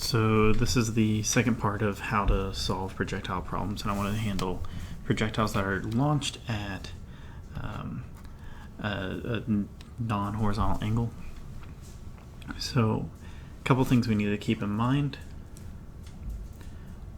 So this is the second part of how to solve projectile problems, and I want to handle projectiles that are launched at a non-horizontal angle. So a couple things we need to keep in mind.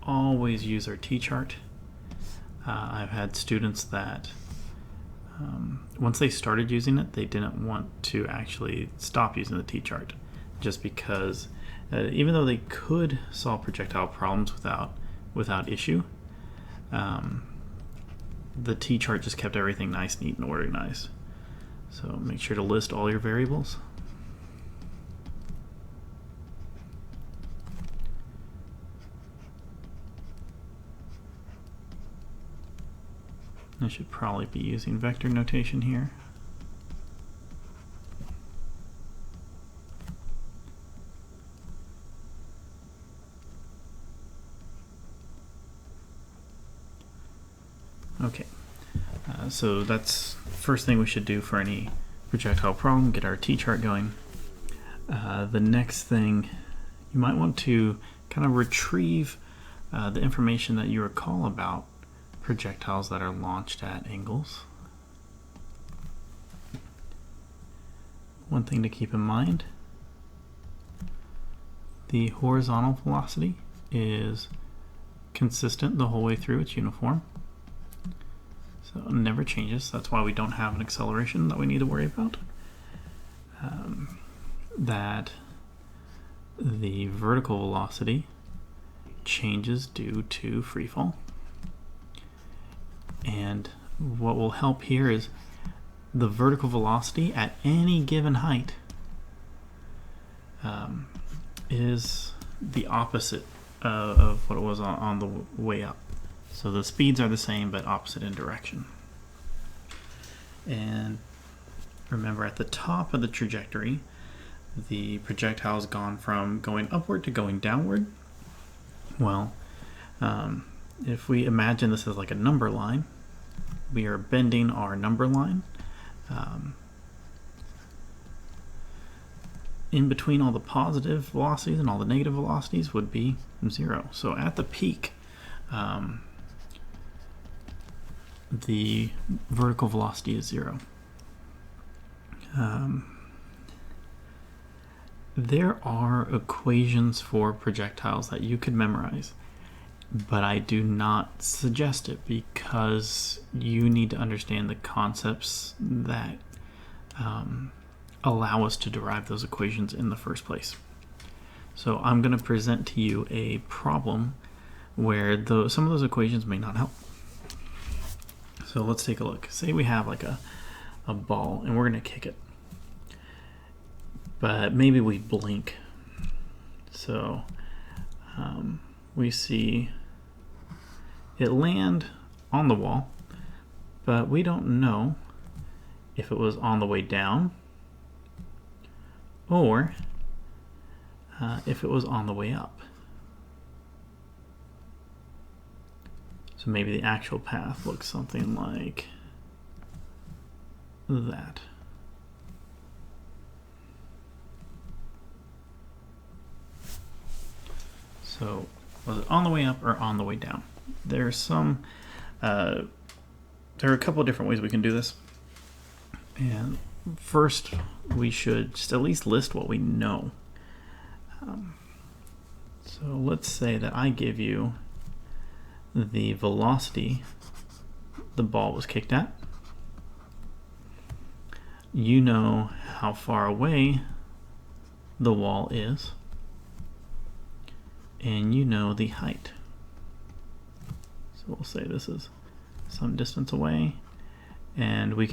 Always use our T-chart. I've had students that once they started using it, they didn't want to actually stop using the T-chart, just because even though they could solve projectile problems without issue, the T-chart just kept everything nice, neat, and organized. So make sure to list all your variables. I should probably be using vector notation here. Okay, so that's the first thing we should do for any projectile problem, get our T-chart going. The next thing, you might want to kind of retrieve the information that you recall about projectiles that are launched at angles. One thing to keep in mind, the horizontal velocity is consistent the whole way through, it's uniform. So it never changes. That's why we don't have an acceleration that we need to worry about. That the vertical velocity changes due to free fall. And what will help here is the vertical velocity at any given height is the opposite of what it was on the way up. So the speeds are the same, but opposite in direction. And remember, at the top of the trajectory, the projectile has gone from going upward to going downward. Well, if we imagine this as like a number line, we are bending our number line. In between all the positive velocities and all the negative velocities would be 0. So at the peak, the vertical velocity is 0. There are equations for projectiles that you could memorize, but I do not suggest it because you need to understand the concepts that allow us to derive those equations in the first place. So I'm going to present to you a problem where some of those equations may not help. So let's take a look. Say we have like a ball and we're going to kick it, but maybe we blink. So we see it land on the wall, but we don't know if it was on the way down or if it was on the way up. So maybe the actual path looks something like that. So was it on the way up or on the way down? There are a couple of different ways we can do this. And first, we should just at least list what we know. So let's say that I give you the velocity the ball was kicked at. You know how far away the wall is, and you know the height. So we'll say this is some distance away, and we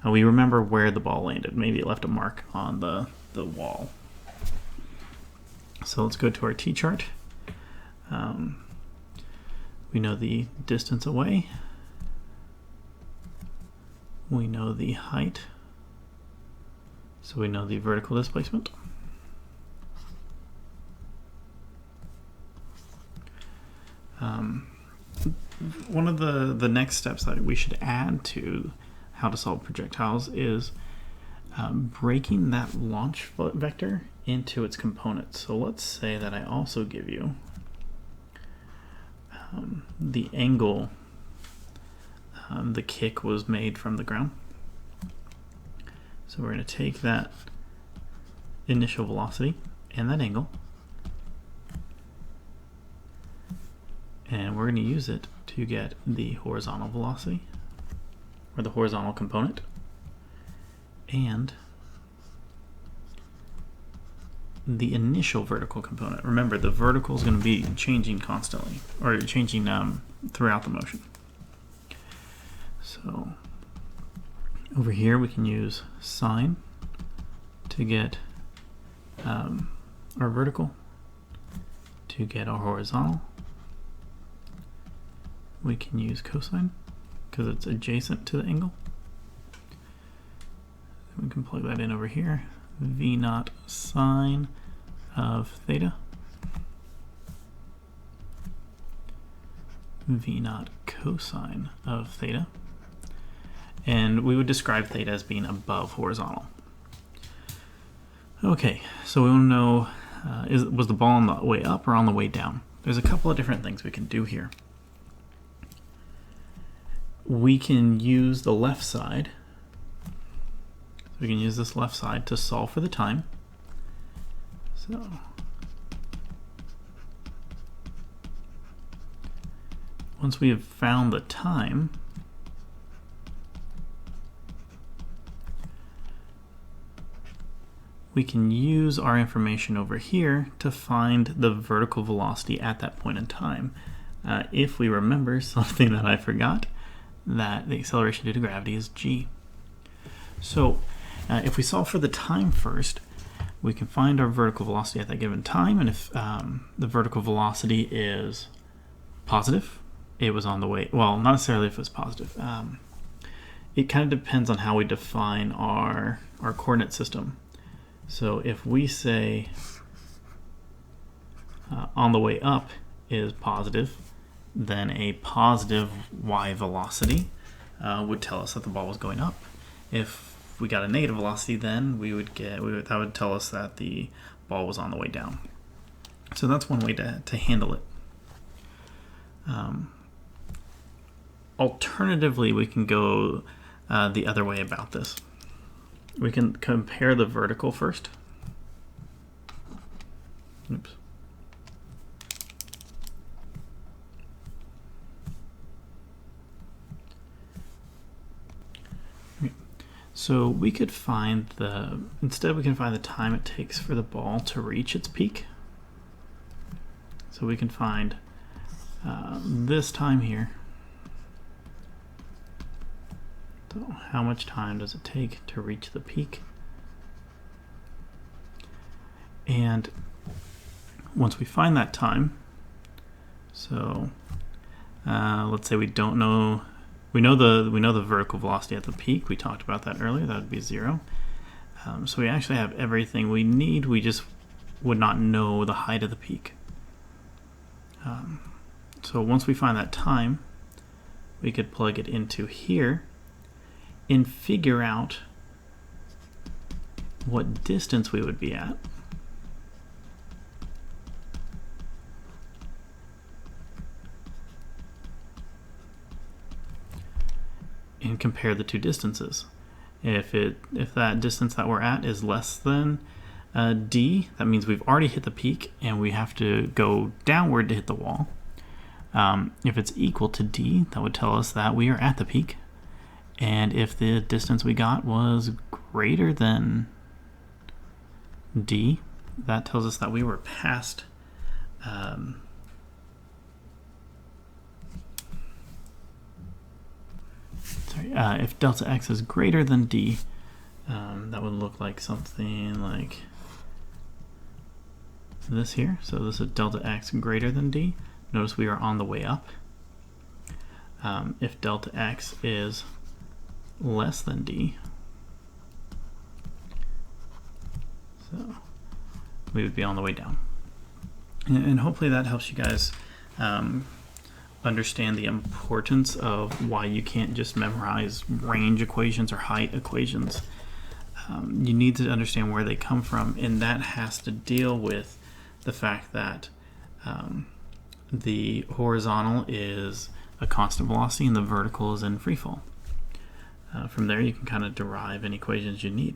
remember where the ball landed. Maybe it left a mark on the wall. So let's go to our T-chart. We know the distance away. We know the height. So we know the vertical displacement. One of the next steps that we should add to how to solve projectiles is breaking that launch vector into its components. So let's say that I also give you the angle the kick was made from the ground. So we're going to take that initial velocity and that angle, and we're going to use it to get the horizontal velocity, or the horizontal component, and the initial vertical component. Remember, the vertical is going to be changing constantly, or changing throughout the motion. So over here we can use sine to get our vertical, to get our horizontal. We can use cosine because it's adjacent to the angle. We can plug that in over here. V naught sine of theta, V naught cosine of theta, and we would describe theta as being above horizontal. Okay, so we want to know, was the ball on the way up or on the way down? There's a couple of different things we can do here. We can use the left side. We can use this left side to solve for the time. So once we have found the time, we can use our information over here to find the vertical velocity at that point in time. If we remember something that I forgot, that the acceleration due to gravity is g. So if we solve for the time first, we can find our vertical velocity at that given time, and if the vertical velocity is positive, it was on the way, well, not necessarily if it was positive. It kind of depends on how we define our coordinate system. So if we say on the way up is positive, then a positive y velocity would tell us that the ball was going up. If we got a negative velocity, then that would tell us that the ball was on the way down. So that's one way to handle it. Alternatively, we can go the other way about this. We can compare the vertical first. Oops. So we could find instead we can find the time it takes for the ball to reach its peak. So we can find this time here. So how much time does it take to reach the peak? And once we find that time, so let's say we don't know. We know the vertical velocity at the peak. We talked about that earlier. That would be 0. So we actually have everything we need. We just would not know the height of the peak. So once we find that time, we could plug it into here and figure out what distance we would be at. And compare the two distances. If that distance that we're at is less than d, that means we've already hit the peak and we have to go downward to hit the wall. If it's equal to d, that would tell us that we are at the peak. And if the distance we got was greater than d, that tells us that we were past if delta x is greater than d, that would look like something like this here. So this is delta x greater than d. Notice we are on the way up. If delta x is less than d, so we would be on the way down. And hopefully that helps you guys understand the importance of why you can't just memorize range equations or height equations. you need to understand where they come from, and that has to deal with the fact that the horizontal is a constant velocity and the vertical is in free fall. From there you can kind of derive any equations you need.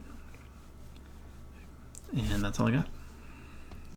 And that's all I got.